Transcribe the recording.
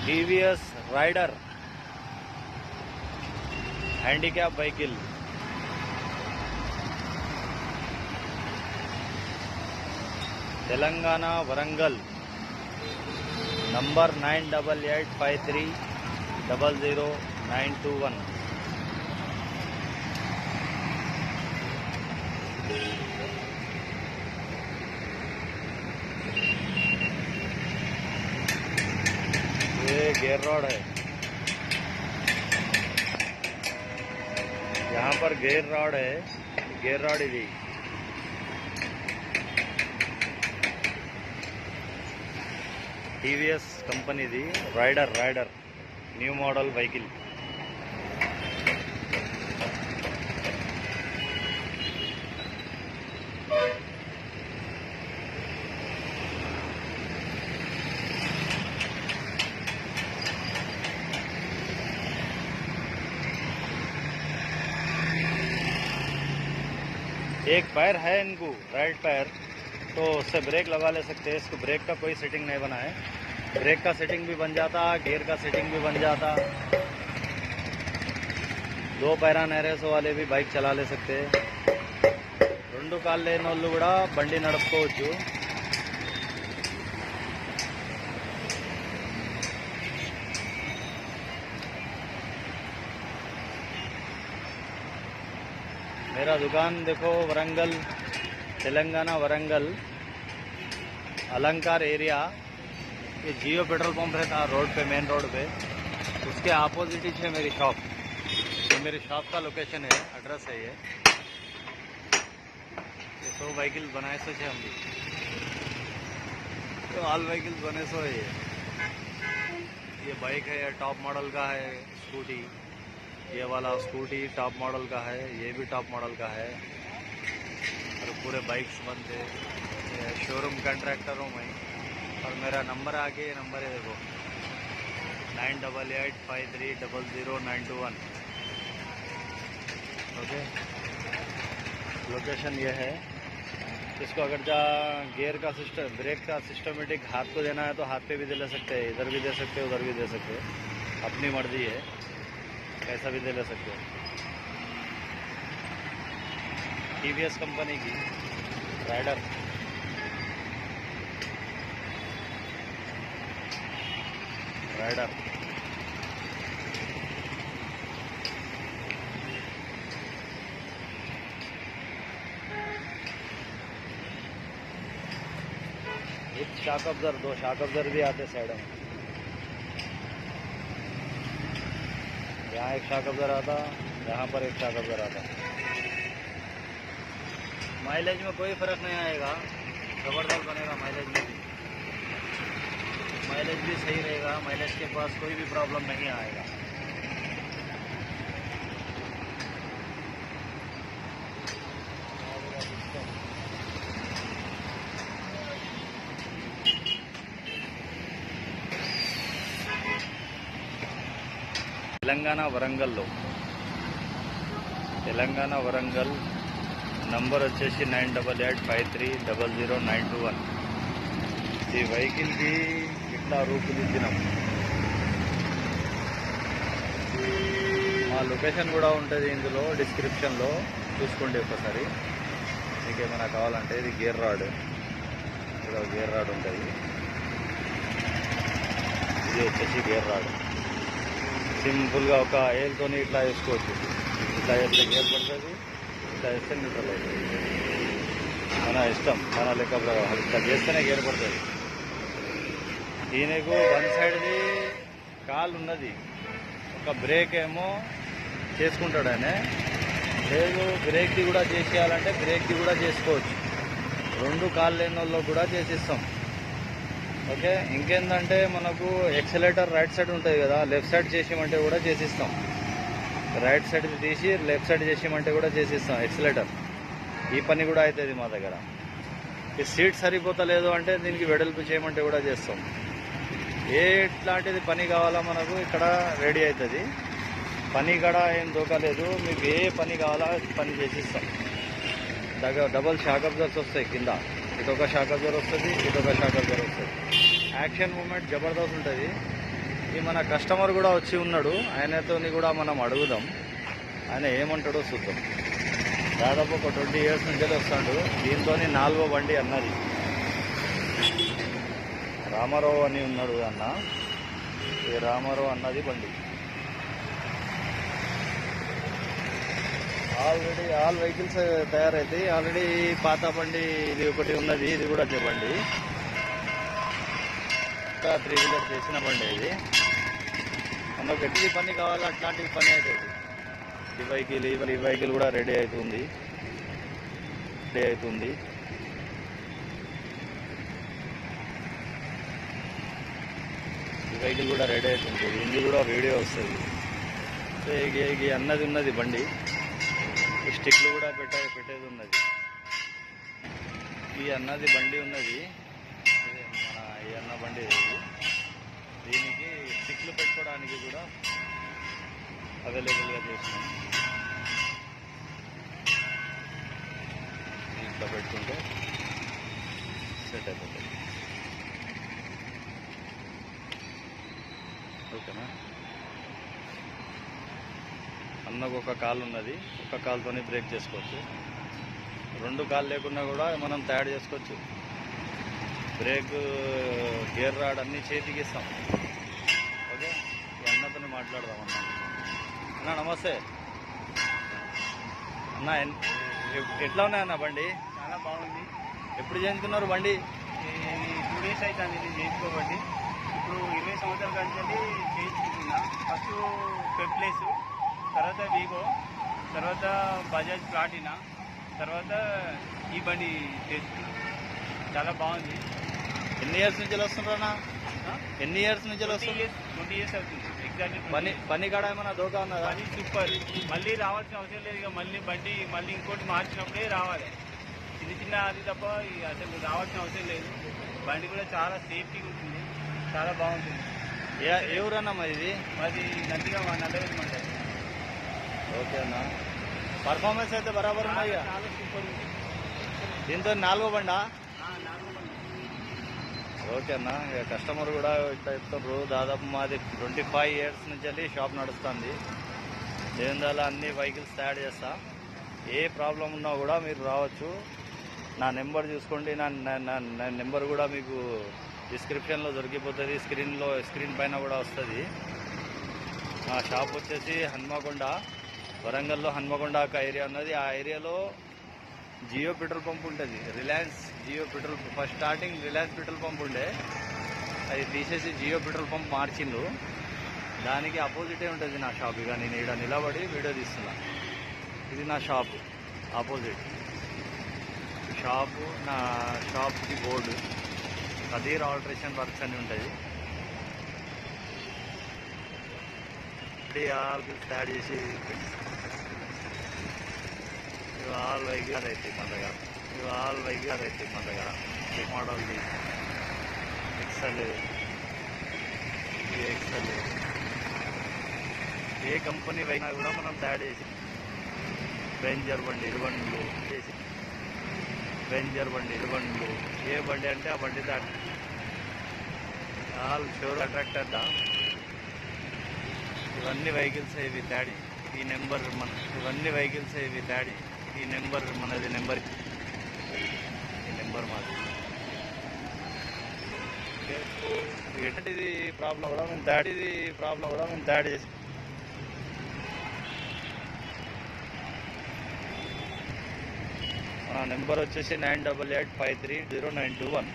TVS rider handicap vehicle Telangana Warangal number 9885300921। ये gear rod है, यहाँ पर गेयर रॉड है, गेयर रॉड इधी టీవీఎస్ కంపెనీది రైడర్ న్యూ మోడల్ వెహికల్। एक पैर है इनको, राइट पैर, तो उससे ब्रेक लगा ले सकते हैं। इसको ब्रेक का कोई सेटिंग नहीं बना है, ब्रेक का सेटिंग भी बन जाता, गियर का सेटिंग भी बन जाता। दो पैरा नेरेसो वाले भी बाइक चला ले सकते हैं। రెండు కాళ్ళు లేని వాళ్ళు కూడా బండి నడుపుకోవచ్చు। मेरा दुकान देखो वरंगल, तेलंगाना वरंगल, अलंकार एरिया। ये जियो पेट्रोल पंप रहता रोड पे, मेन रोड पे, उसके अपोजिट ही है मेरी शॉप। ये मेरी शॉप का लोकेशन है, एड्रेस है ये। तो व्हीकल बनाए सो हम भी, तो ऑल व्हीकल्स बने सो है। ये बाइक है, टॉप मॉडल का है स्कूटी। ये वाला स्कूटी टॉप मॉडल का है, ये भी टॉप मॉडल का है। और पूरे बाइक्स बनते, शोरूम कॉन्ट्रैक्टर हूँ मैं। और मेरा नंबर आगे ये नंबर है देखो, 9885300921। ओके, लोकेशन ये है। इसको अगर गियर का सिस्टम, ब्रेक का सिस्टमेटिक हाथ को देना है तो हाथ पे भी दे ले सकते हैं, इधर भी दे सकते हैं, उधर भी दे सकते हैं, अपनी मर्जी है, कैसा भी दे ले सकते हो। टीवीएस कंपनी की राइडर एक शॉक अब्जर्वर, दो शॉक अब्जर्वर भी आते साइड में। यहाँ एक शॉक अब्जर्वर आता, यहाँ पर एक शॉक अब्जर्वर आता। माइलेज में कोई फर्क नहीं आएगा, जबरदस्त बनेगा माइलेज में भी। माइलेज भी सही रहेगा, माइलेज के पास कोई भी प्रॉब्लम नहीं आएगा। తెలంగాణ వరంగల్లో, తెలంగాణ వరంగల్ నంబర్ వచ్చేసి 9885300921। ఈ వెహికల్కి ఇట్లా రూపుదిద్దినాం। మా లొకేషన్ కూడా ఉంటుంది ఇందులో డిస్క్రిప్షన్లో, చూసుకోండి ఒకసారి మీకు ఏమైనా కావాలంటే। ఇది గేర్ రాడ్, ఇక్కడ గేర్ రాడ్ ఉంటుంది, ఇది వచ్చేసి గేర్ రాడ్। సింపుల్గా ఒక ఏల్తో ఇట్లా వేసుకోవచ్చు, ఇట్లా వేస్తే గేర్ పడుతుంది, ఇట్లా వేస్తే న్యూట్రల్ అవుతుంది। మన ఇష్టం, మన లెక్క ప్రకారం ఇట్లా చేస్తేనే గేర్ పడుతుంది। దీనికి వన్ సైడ్ది కాలు ఉన్నది, ఒక బ్రేక్ ఏమో చేసుకుంటాడు ఆయన, లేదు బ్రేక్ది కూడా చేసేయాలంటే బ్రేక్ది కూడా చేసుకోవచ్చు। రెండు కాళ్ళు లేని వాళ్ళు కూడా చేసిస్తాం। ఓకే, ఇంకేందంటే మనకు ఎక్సలేటర్ రైట్ సైడ్ ఉంటుంది కదా, లెఫ్ట్ సైడ్ చేసేయమంటే కూడా చేసిస్తాం। రైట్ సైడ్ తీసి లెఫ్ట్ సైడ్ చేసేయమంటే కూడా చేసిస్తాం ఎక్సలేటర్। ఈ పని కూడా అవుతుంది మా దగ్గర। ఈ సీట్ సరిపోతలేదు అంటే దీనికి వెడల్పు చేయమంటే కూడా చేస్తాం। ఎట్లాంటిది పని కావాలా మనకు ఇక్కడ రెడీ అవుతుంది। పని కూడా ఏం దోకలేదు, మీకు ఏ పని కావాలా పని చేసిస్తాం। డబల్ షాక్ అబ్జర్వర్స్ వస్తాయి కింద, ఇటొక షాక్ అబ్జర్వర్ వస్తుంది, ఇటొక షాక్ అబ్జర్వర్ వస్తుంది। యాక్షన్ మూమెంట్ జబర్దస్త్ ఉంటుంది। ఈ మన కస్టమర్ కూడా వచ్చి ఉన్నాడు, ఆయనతోని కూడా మనం అడుగుదాం, ఆయన ఏమంటాడో చూద్దాం. దాదాపు ఒక 20 years నుంచి వస్తాడు. దీంతో 4వ బండి అన్నది. రామారావు అని ఉన్నాడు అన్న, ఈ రామారావు అన్నది బండి. ఆల్రెడీ ఆల్ వెహికల్స్ తయారైతాయి. ఆల్రెడీ పాత బండి ఇది ఒకటి ఉన్నది, ఇది కూడా అదే బండి. ఇంకా 3 wheeler చేసిన బండి ఇది. మనకు ఎట్టి పని కావాలో అట్లాంటి పని అవుతుంది. ఈ వెహికల్ కూడా రెడీ అవుతుంది. ఈ వెహికల్ కూడా రెడీ అవుతుంది. ఇది కూడా వీడియో వస్తుంది. సో ఈ అన్నది ఉన్నది బండి. స్టిక్లు కూడా పెట్టేది ఉన్నది. ఈ అన్నది బండి ఉన్నది, మన ఈ అన్న బండి ఇది. దీనికి స్టిక్లు పెట్టుకోవడానికి కూడా అవైలబుల్గా చేసినాం. ఇట్లా పెట్టుకుంటే సెట్ అయిపోతుంది. ఓకేనా? అన్నకు ఒక కాలు ఉన్నది, ఒక కాలుతోనే బ్రేక్ చేసుకోవచ్చు. 2 కాళ్ళు లేకున్నా కూడా మనం తయారు చేసుకోవచ్చు. బ్రేక్, గేర్ రాడ్ అన్నీ చేతికి ఇస్తాం. ఓకే, ఈ అన్నతోనే మాట్లాడదాం. అన్న నమస్తే అన్న. ఎట్లా ఉన్నాయన్న బండి? చాలా బాగుంది. ఎప్పుడు చేయించుకున్నారు బండి? 2 days అవుతుంది ఇది చేయించుకోబట్టి. ఇప్పుడు 20 సంవత్సరాల కంటే చేయించుకుంటున్నా. ఫస్ట్ పెప్లేస్, తర్వాత వీగో, తర్వాత బజాజ్ ప్లాటినా, తర్వాత ఈ బండి చేసుకున్నాం. చాలా బాగుంది. ఎన్ని ఇయర్స్ నుంచి వస్తున్నారన్నా? ఎన్ని ఇయర్స్ నుంచి వస్తుంది? 20 years అవుతుంది ఎగ్జాక్ట్లీ. పని కాడ ఏమన్నా దోకా ఉన్నదా? పని సూపర్. మళ్ళీ రావాల్సిన అవసరం లేదు. ఇక మళ్ళీ ఇంకోటి మార్చినప్పుడే రావాలి. చిన్న అది తప్ప అసలు రావాల్సిన అవసరం లేదు. బండి కూడా చాలా సేఫ్టీగా ఉంటుంది, చాలా బాగుంటుంది. ఏ ఊరన్నా మరి ఇది? మాది నందిగా నల్లవేలు మండలి. ఓకే అన్న, పర్ఫార్మెన్స్ అయితే బరాబర్ ఉన్నాయి. చాలా సూపర్ ఉంది. దీంతో 4వ బండా? 4వ బండి. ఓకే అన్న, ఇక కస్టమర్ కూడా ఇట్లా చెప్తున్నారు. దాదాపు మాది 25 years నుంచి షాప్ నడుస్తుంది. దేనిదాల అన్ని వెహికల్స్ తయారు చేస్తా. ఏ ప్రాబ్లం ఉన్నా కూడా మీరు రావచ్చు. నా నెంబర్ చూసుకోండి. నా నెంబర్ కూడా మీకు డిస్క్రిప్షన్లో దొరికిపోతుంది. స్క్రీన్ పైన కూడా వస్తుంది. మా షాప్ వచ్చేసి హన్మకొండ, వరంగల్లో హన్మకొండ ఒక ఏరియా ఉన్నది. ఆ ఏరియాలో జియో పెట్రోల్ పంప్ ఉంటుంది. Reliance Jio petrol, first starting Reliance petrol pump ఉండే, అది తీసేసి జియో పెట్రోల్ పంప్ మార్చిండు. దానికి అపోజిటే ఉంటుంది నా షాప్. ఇక నేను ఇక్కడ నిలబడి వీడియో తీస్తున్నా. ఇది నా షాప్ ఆపోజిట్ షాపు. నా షాప్కి బోర్డు కదీర్ ఆల్టరేషన్ వర్క్స్ అని ఉంటుంది. తయారు చేసి ఆల్ వెహికల్ అయితే మన దగ్గర, ఈ మోడల్ది ఎక్సెల్, ఏ కంపెనీ అయినా కూడా మనం తయారు చేసి రేంజర్ బండి 20 చేసి, ఏ బండి అంటే ఆ బండి దాటి ఆల్ షోర్ అట్రాక్ట్ అంట. ఇవన్నీ వెహికల్స్ ఇవి తయారీ. ఈ నెంబర్ మన ఇవన్నీ వెహికల్స్ ఇవి తయారీ. ఈ నెంబర్ మనది, ఈ నెంబర్ మాది. ఎటువంటిది ప్రాబ్లం కూడా మేము తయారు చేసి నా నెంబర్ వచ్చేసి 9885309221.